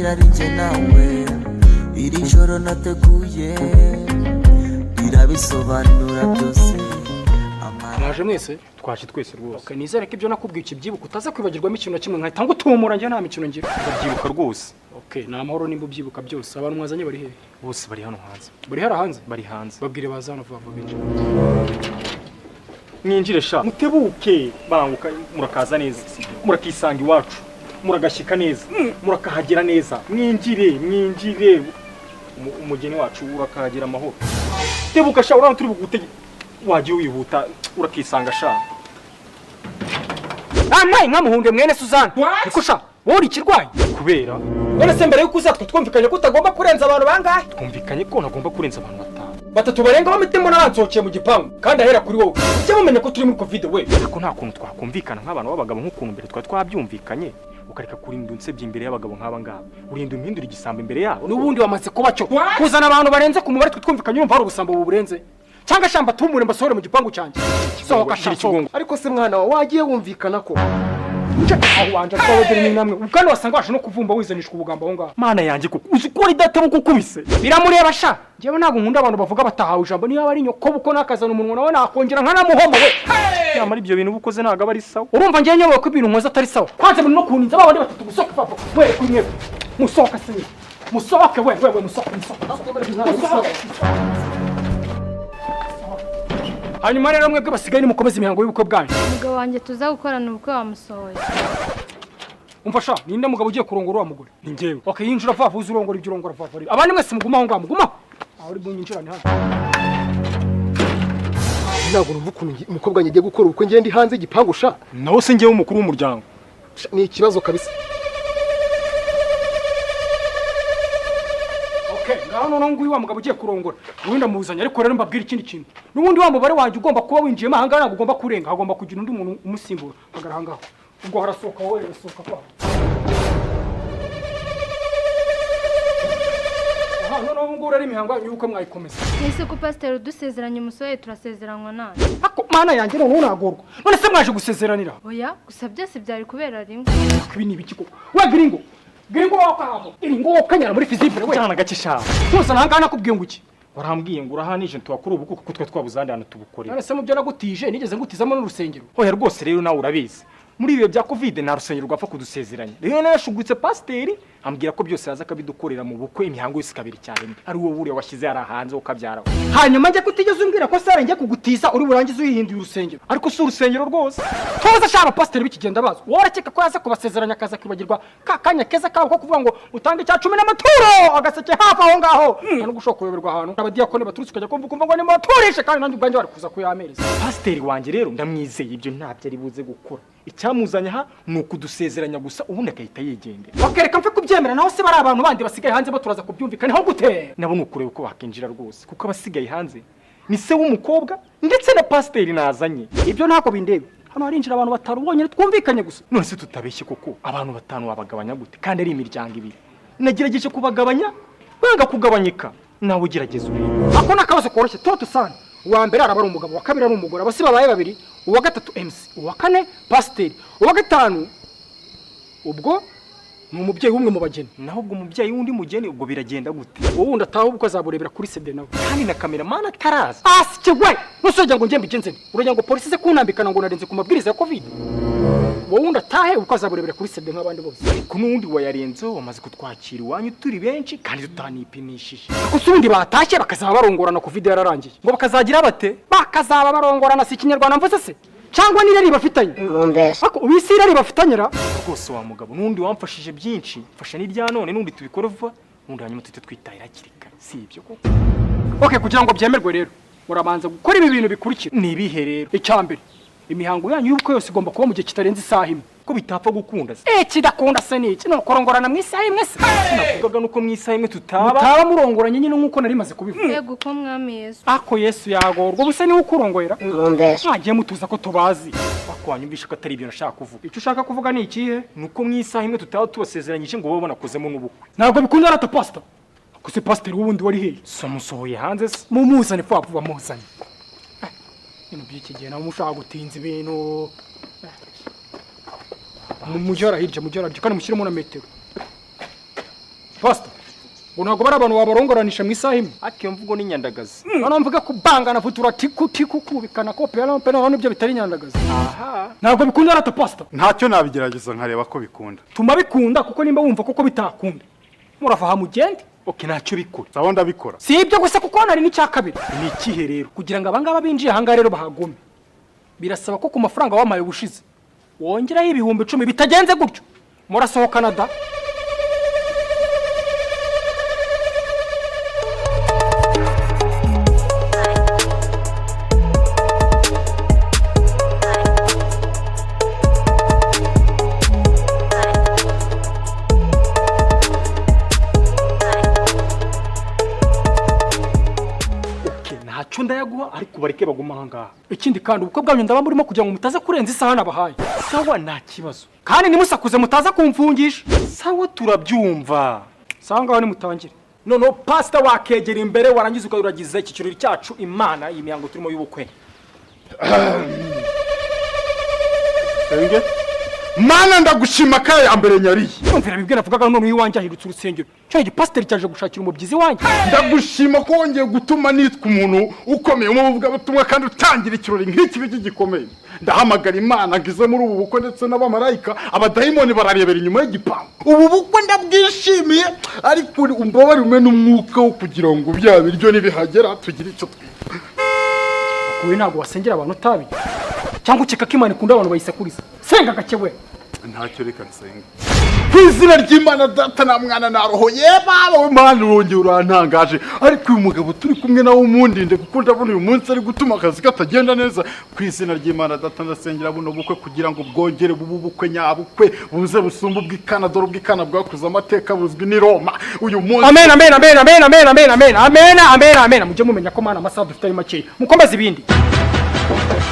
birangira ari njye nawe iri joro nateguye irabisobanura byose. Mwaje mwese? Twaje twese rwose. Okay, nizere ko ibyo nakubwiye ikibyibuka utaza kwibagirwamo ikintu kimwe nkahita ngutumura njye nta mikino ngira. Ndabyibuka rwose. Okay, na amahoro nimba ubyibuka byose. Abantu mwazanye bari hehe? Bose bari hano hanze. Bari hanze? Bari hanze. Babwire bazana vuba vuba binjira. Mwinjire sha. Mutebuke banguka murakaza neza. Murakisanga iwacu. Muragashyika neza. Murakahagera neza. Mwinjire. Umugeni wacu urakahagera amahoro. Tebuka sha urana turi bugute wagiye wihuta urakisanga sha. Amaye nkamuhunge mwene Suzanne. Niko sha. Wori kirwaye kubera none se mbere yuko uzatwe twumvikanye ko utagomba kurenza abantu bangahe? Twumvikanye ko nagomba kurenza abantu batatu barenga bamitemo n'abansokeye mu gipangu kandi ahera kuri wowe. Ujye mumenye ko turi muri covid we. Ariko nta kuntu twakumvikana nk'abantu b'abagabo nk'ukuntu mbere twabyumvikanye ukareka kurinda unsebye imbere y'abagabo nk'aba ngaba. Urinda impindura igisambo imbere yabo. N'ubundi wamaze kuba cyo kuzana abantu barenze ku mubare twumvikanye urumva hari ubusambo buburenze. Cyangwa shamba tumure mbasore mu gipangu cyanjye. Sohoka shira ikigongo. Ariko se mwana wagiye wumvikana ko aho wanje twabodere ni namwe ukandi wasanga washa no kuvumba wizanishwa ubugambo aho ngaho. Mana yanjye kuko uzikora idata mukukubise biramureba sha. Jewe ntago nkunda abantu bavuga batahawe ijambo niyo bari nyoko buko nakazana umunwa nawe nakongera nkana muhomo we. Yamara ibyo bintu bukoze ntago bari sawa. Urumva ngiye nyoboye ko ibintu nkoze atari sawa. Kwanze muri no kuninza babandi batatu gusoka papa. We kunywe. Musoka se. Musoke we musoka. Hanyuma rero mwebwe basigaye nimukomeza imihango y'ubukwe bwanyu. Umugabo wanjye tuza gukorana ubukwe wamusohoye. Umfasha ninde mugabo ugiye kurongora wa mugore? Ni njyewe. Okay, yinjira vavu uzurongora ibyo urongora vavu. Abandi mwese muguma aho ngaho muguma. Aho uri bunyinjirane hano. Ntabwo numva ukuntu umukobwa ngiye gukora ubukwe ngiye ndi hanze igipangu sha. Naho se ngiye umukuru w'umuryango. Ni ikibazo kabisa. Ngaho nguyu wa mugabo ugiye kurongora uwinda muzanya ariko rero mbabwira ikindi kintu n'ubundi wa mubare wanjye ugomba kuba winjiyemo aha ngaha ugomba kurenga hagomba kugira undi muntu umusimbura agara ngaho ubwo harasohoka wowe rasohoka kwa none ngura ari imihango y'uko mwayikomeza nise ko pastor udusezeranye umusore turasezeranywa nane ako mana yanjye none unagorwa none se mwaje gusezeranira oya gusa byose byari kubera rimwe ibi ni ibiki ko wa gringo wako iringo kanyara muri physique we cyana gace sha twose nangana kubwiye ngo iki warambwiye ngo urahanije twakora ubu kuko twe twabuzande hano tubukorera none se mu byo nagutije nigeze ngutizamo n'urusengero oya rwose rero nawe urabizi muri ibi bya covid nta rusengero rwapfa kudusezeranya rero narashugutse pasiteri ambwira ko byose yaza akabidukorera mu bukwe imihango yose kabiri cyane ari wowe buriya washyize yari hanze ukabyara hanyuma njye kutigeze umbwira ko sare njye kugutiza uri burangize uyihinduye urusengero ariko si urusengero rwose toza shaba pasiteri bikigenda bazo worekeka ko yaza kubasezeranya akaza kwibagirwa kakanya keza kawe ko kuvuga ngo utange cya 10 n'amaturo agaseke hafi aho ngaho no gushaka kuyoberwa ahantu abadiyakone baturutse kujya kumva ngo ni maturishe kandi nanjye ubwanjye bari kuza kuyamereza pasiteri wanjye rero ndamwizeye ibyo ntabyo ari buze gukora icyamuzanya ha nuko dusezeranya gusa ubundi akahita yigendera bakereka mfe kubyemera naho se bari abantu bandi basigaye hanze bo turaza kubyumvikana aho gute nabo nukureba uko bakinjira rwose kuko abasigaye hanze ni se w'umukobwa ndetse na pasiteri nazanye ibyo ntako bindebe hano harinjira abantu batanu bonyine twumvikanye gusa none se tutabeshye koko abantu batanu babagabanya gute kandi ari imiryango ibiri nagerageje kubagabanya banga kugabanyika nawe ugerageza urebe ako nakabazo koroshye toto sana uwa mbere araba ari umugabo wa kabiri ari umugore abasi babaye babiri uwa gatatu MC uwa kane pasiteri uwa gatanu ubwo ni umubyeyi w'umwe mu bageni naho ubwo umubyeyi w'undi mugeni ubwo biragenda gute wowe wundi ataho ubwo azaburebera kuri CD nawe kandi na cameraman ataraza kigwe nusojya ngo njye mbigenze urajya ngo polisi se kunambikana ngo narenze ku mabwiriza ya covid wowe wundi atahe ubwo azaburebera kuri CD nk'abandi bose ariko n'undi wayarenzeho wamaze kutwakira iwanyu turi benshi kandi tutanipimishije ako se ubundi batashye bakazaba barongorana covid yararangiye ngo bakazagira bate bakazaba barongorana si ikinyarwanda mvuze se cyangwa nirari bafitanye ako ubisirari bafitanyira rwose wa mugabo n'undi wamfashije byinshi mfasha n'irya none n'undi tubikore vuba n'undi hanyuma tuhite twitahira kirika si ibyo koko okay kugira ngo byemerwe rero murabanza gukora ibi bintu bikurikira ni ibihe rero icyambere imihango yanyu y'ubukwe yose igomba kuba mu gihe kitarenze isaha imwe ko bitapfa gukunda se kidakunda se niki no korongorana mu isaha imwe se navugaga nuko mu isaha imwe tutaba murongoranye nyine nkuko nari maze kubivuga yego ko mwami Yesu ako Yesu yagorwa ubuse ni ukurongorera ntagiye mutuza ko tubazi bakwanyumvisha ko atari ibyo nashaka kuvuga icyo ushaka kuvuga ni ikihe nuko mu isaha imwe tutaba tubasezeranyije ngo babona kozemo n'ubukwe ntabwo bikunda rata pastor ako se pastor wubundi wari hehe samusohoye hanze se mumuzane fa vuba muzane ibintu by'iki gihe nawe mushaka gutinza ibintu mujyara hirya kandi mushyiremo na metero ngo ntabwo bari abantu babarongoranisha mu isaha imwe. Ati iyo mvugo ni nyandagazi. Noneho mvuga kubangana vutura tiku tiku kubikana ko pe no nibyo bitari nyandagazi. Aha. Ntabwo bikunda rata pasta. ntacyo nabigerageza nkareba ko bikunda. Tuma bikunda kuko nimba wumva koko bitakunda. Murafaha mugende. Okay, ntacyo bikora. Sawa ndabikora. Si ibyo gusa kuko nari n'icya kabiri. Ni ikihe rero? Kugira ngo abangaba binjiye hanga rero bahagome. Birasaba ko ku mafaranga wamaye ubushize wongeraho ibihumbi 10 bitagenze gutyo. Murasohokana da. Ntacyo ndayaguha ariko bareke baguma ahangaha. Ikindi kandi ubukwe bwanyu ndaba murimo kugira ngo mutaze kurenza isaha nabahaye. Sawa nta kibazo. Kandi nimusakuze mutaza kumfungisha. Sawa turabyumva. Sawa ngaho nimutangire. Noneho pastor wakegera imbere warangiza ukayuragiza iki kirori cyacu Imana imihango turimo y'ubukwe. Senge Mana ndagushima kaya ya mbere nyariye. Umvira bibwira avugaga none uyiwanje ahirutse urusengero. Cyo igipasiteri cyaje gushakira umubyizi wanje. Ndagushima ko wongeye gutuma nitwa umuntu ukomeye mu buvuga butumwa kandi utangira ikirori nk'iki biki gikomeye. Ndahamagara Imana ngize muri ubu bukwe ndetse n'abamarayika abadayimoni bararebera inyuma y'igipangu. Ubu bukwe ndabwishimiye ariko umbabari ume n'umwuka wo kugira ngo bya biryo nibihagera tugire icyo twita. Kuwe ntago wasengera abantu utabi. Cyangwa ukeka ko Imana ikunda abantu bayisekuriza. Senga gakewe. Ntacyo reka nsenga. Kwizina ry'Imana data na mwana na roho yeba we Mana urongeye urantangaje ariko uyu mugabo turi kumwe nawe umundinde kuko ndabona uyu munsi ari gutuma akazi katagenda neza. Kwizina ry'Imana data ndasengera buno bukwe kugira ngo bwongere bubu bukwe nyabukwe buze busumba ubw'ikana dore ubw'ikana bwakuza amateka buzwi ni Roma uyu munsi. Amen amen amen amen amen amen amen amen amen amen mujye mumenya ko Mana amasaha dufite ari make mukomeze ibindi.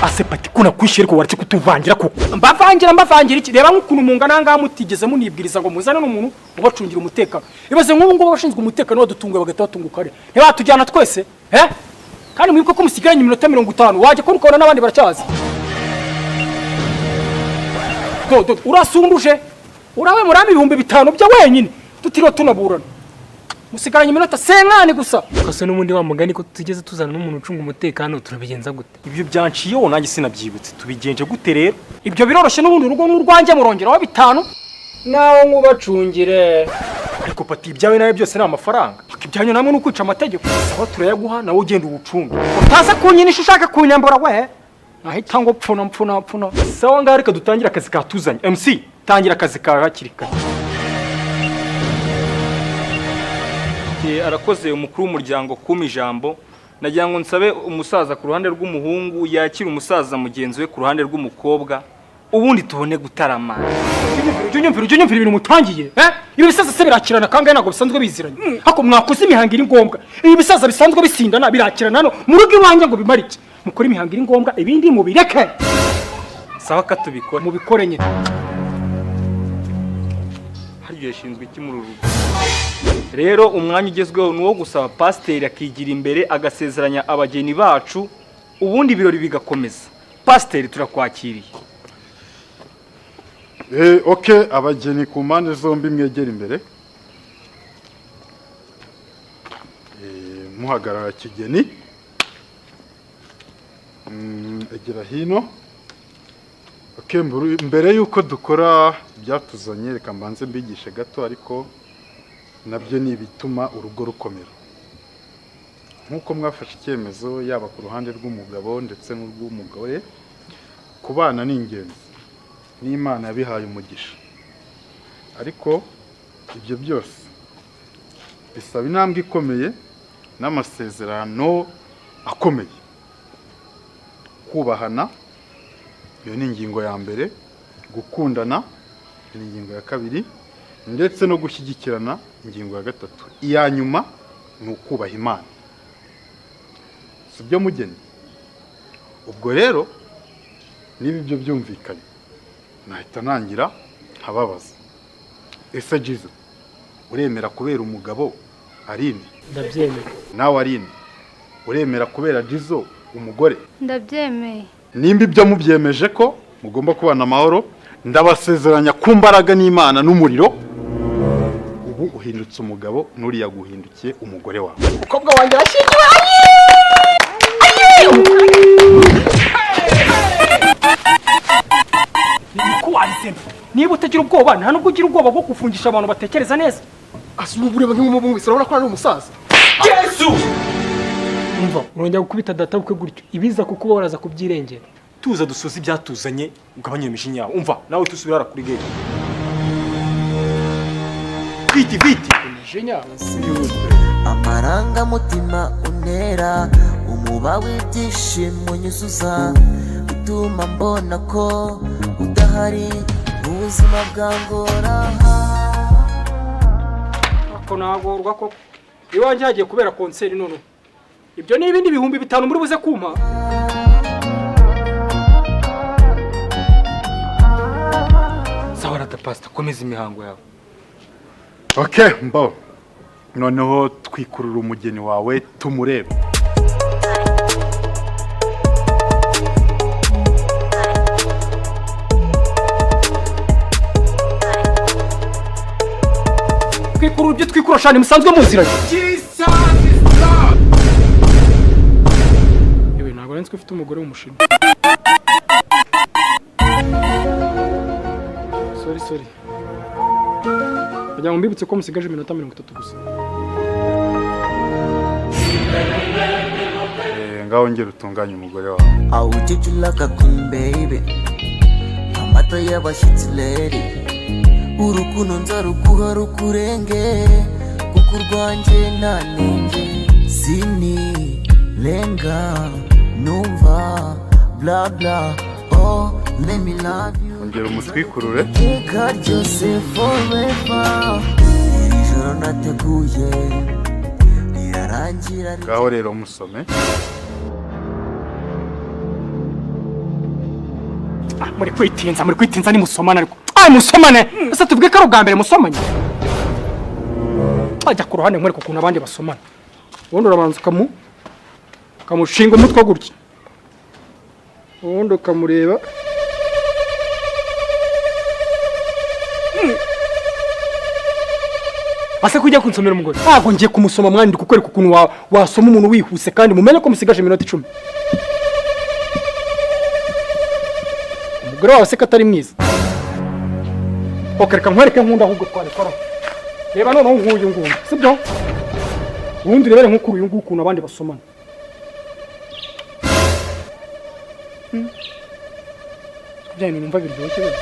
Asepati kuna kwishira ko waretse kutuvangira kuko mbavangira iki reba nk'ukuntu mungana ngaha mutigeze munibwiriza ngo muzane n'umuntu ubacungira umutekano. Ibaze nk'ubu ngo bashinzwe umutekano wadutunga bagata batunguka ari ntibatujyana twese kandi mwibuke ko musigaranye iminota 50 waje ko ukabona n'abandi baracyazi. Urasumbuje urawe murami 5000 bya wenyine tutiriwe tunaburana musigaranye iminota 50 gusa. Kose n'umundi wa mugani ko tugeze tuzana n'umuntu ucunga umutekano turabigenza gute? Ibyo byanciyeho nanjye sinabyibutse tubigenje gute rero? Ibyo biroroshye n'ubundi urugo n'urwanjye murongera wa 5 nawo nkubacungire. Ariko pati ibyawe nawe byose ni amafaranga. Ibyanyu namwe n'ukwica amategeko. Sawa turayaguha nawe ugenda ubucunga. Utaza kunyinisha ushaka kunyambura we. Ahita ngo pfuna. Sawa ngaho reka dutangira akazi katuzanye. MC tangira akazi kawe hakiri kare. Arakoze umukuru w'umuryango kuma ijambo. Nagira ngo nsabe umusaza ku ruhande rw'umuhungu yakira umusaza mugenzi we ku ruhande rw'umukobwa ubundi tubone gutarama. Unyumvira ibintu mutangiye ibi bisaza se birakirana kangahe ntago bisanzwe biziranye. Hako mwakoze imihango iri ngombwa. Ibi bisaza bisanzwe bisindana birakirana no mu rugo iwanjye ngo bimarike. Mukora imihango iri ngombwa ibindi mu bireke. Sawa katubikora. Mu bikore nyine. Hariyo yashinzwe iki muri rugo. Rero umwanya ugezweho nuwo gusaba pasiteri akigira imbere agasezeranya abageni bacu ubundi birori bigakomeza. Pasiteri turakwakiriye. Okay abageni ku mpande zombi mwegera imbere. Muhagarara kigeni. Egera hino. Okay mbere yuko dukora byatuzanye reka mbanze mbigishe gato ariko nabyo ni bituma urugo rukomera. Nkuko mwafashe icyemezo yaba ku ruhande rw'umugabo ndetse n'urw'umugore kubana ni ingenzi. N'Imana yabihaye umugisha. Ariko ibyo byose bisaba intambwe ikomeye n'amasezerano akomeye. Kubahana iyo ni ingingo ya mbere, gukundana ni ingingo ya kabiri ndetse no gushyigikirana ingingo ya gatatu. Iya nyuma ni ukubaha Imana. Sibyo mugeni. Ubwo rero niba ibyo byumvikanye nahita nangira nkababaza. Ese Jesus uremera kubera umugabo Aline? Ndabyemera. Nawe Aline uremera kubera Jizo umugore? Ndabyemeye. Nimba ibyo mubyemeje ko mugomba kubana amahoro ndabasezeranya ku mbaraga n'Imana n'umuriro ubu uhindutse umugabo nuriya guhindukiye umugore wawe. umukobwa wanjye arashyingiwe. Niko wabisemba. Niba utagira ubwoba nta nubwo ugira ubwoba bwo gufungisha abantu batekereza neza. Asuba ureba nk'umubumvise urabona ko ari umusaza. umva urongera gukubita data bukwe gutyo ibiza kuko baraza kubyirengera. tuza dusoza ibyatuzanye ugabanye imishinya yawe. Umva nawe tusubira kuri gate. Viti. Umujinya. amarangamutima untera umuba w'ibyishimo nyuzuza utuma mbona ko udahari ubuzima bwangora. Ako nagorwa koko. Iwanjye hagiye kubera konseri none. Ibyo ni ibindi bihumbi 5 muri buze kumpa. Sawa rata pastor komeza imihango yawe. Okay, mbo. Noneho twikurura umugeni wawe tumurebe. Twikuru ibyo twikura shani musanzwe muziranye. Yewe ntabwo nzi ko ufite umugore w'umushinwa. Sorry. Bajya mbibutse ko musigaje iminota 30 gusa. Ngaho ngera utunganye umugore wawe. How did you like a queen baby amata y'abashyitsi lady urukundo nzaruguha rukurenge kuko urwanjye nta nenge sinirenga numva bla bla oh let me love you Ongera umutwikurure. iteka ryose forever iri joro nateguye rirarangira Ngaho rero musome. Muri kwitinza ni musomana ariko. Musomane. Ese tuvuge ko ari ubwa mbere musomanye. Ajya ku ruhande nkwereka ukuntu abandi basomana. Ubundi urabanza kamushinga umutwe gutya. Ubundi ukamureba. Ase kujya kunsomera umugore. Ntabwo ngiye kumusoma mwandi kukwereka ukuntu wasoma umuntu wihuse kandi mumenye ko musigaje iminota 10. Umugore wawe se katari mwiza. Okereka nkwereke nkunda ahubwo twabikora. Reba noneho nguyu nguyu. Sibyo? Ubundi rebere nk'uko uyu nguyu ukuntu abandi basomana. Byane numva biryoshye byo.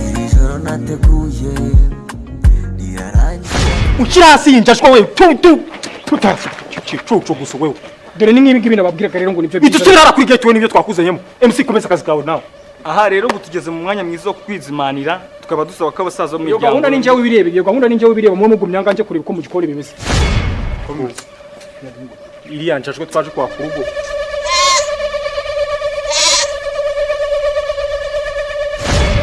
iri joro nateguye rirarangira Ukira hasi yinjashwa wewe. Tutasi. Cucu gusa wewe. Dore ni nk'ibi nababwiraga rero ngo nivyo Icyo turara kuri gate we nibyo twakuzanyemo. MC komeza akazi kawe nawe. Aha rero tugeze mu mwanya mwiza wo kwizimanira tukaba dusaba ko abasaza mu Iyo miryango. gahunda ni njyewe ubirebe. Iyo gahunda ni njyewe ubirebe. Mu mugumya nganje kureba uko mugikora bimeze. Iriya njajwe twaje kwa kurugo.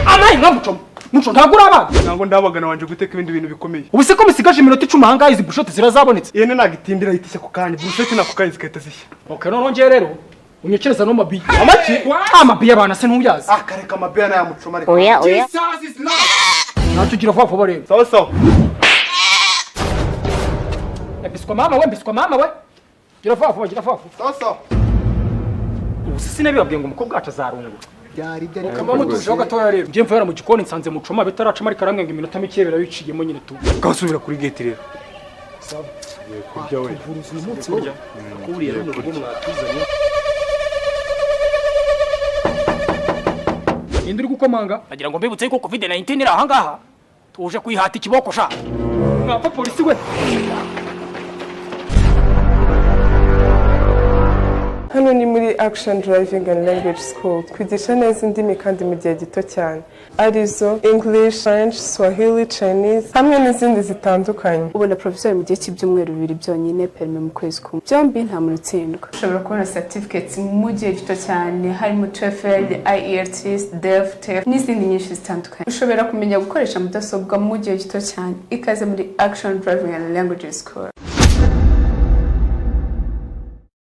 Amayi nkamucoma. Muco ntabwo urabana. Ntabwo ndabagana wanje guteka ibindi bintu bikomeye. Ubu se ko musigaje iminota 10 ahangaha izi bushoti zirazabonetse. Yene nagitindira hitishya ku kandi. Busheti nako kandi zikahita zishya. Okay none ngiye rero. Unyekereza no mabi. Amaki? Amabi y'abana se ntuyazi. Kareka amabya na yamucoma ariko. Oya. Natugira vuba rero. Sawa. Biswa mama we. Gira vuba. Sawa. Ubu se sinabibabwiye ngo umukobwa wacu azarungura. Byari Kama mutujeho gatoya rero. Ngiye mvera mu gikoni nsanze mucoma bitaracama ariko aramwenga iminota mike birabiciyemo nyine tu. Gasubira kuri gate rero. Kurya we. Buruzi umunsi wo. Kuburiye rero ngo mwatuzanye. Indi uri gukomanga. Nagira ngo mbibutse ko COVID-19 iri ahangaha. Tuje kwihata ikiboko sha. Mwapfa polisi we. Hano ni muri Action Driving and Language School twigisha neza indimi kandi mu gihe gito cyane arizo English, French, Swahili, Chinese hamwe n'izindi zitandukanye. Ubona professor mu gihe cy'ibyumweru 2 byonyine permis mu kwezi kumwe. Byombi nta muntu utsindwa. Ushobora kubona certificates mu gihe gito cyane harimo TOEFL, IELTS, DEF, TEF n'izindi nyinshi zitandukanye. Ushobora kumenya gukoresha mudasobwa mu gihe gito cyane. Ikaze muri Action Driving and Language School.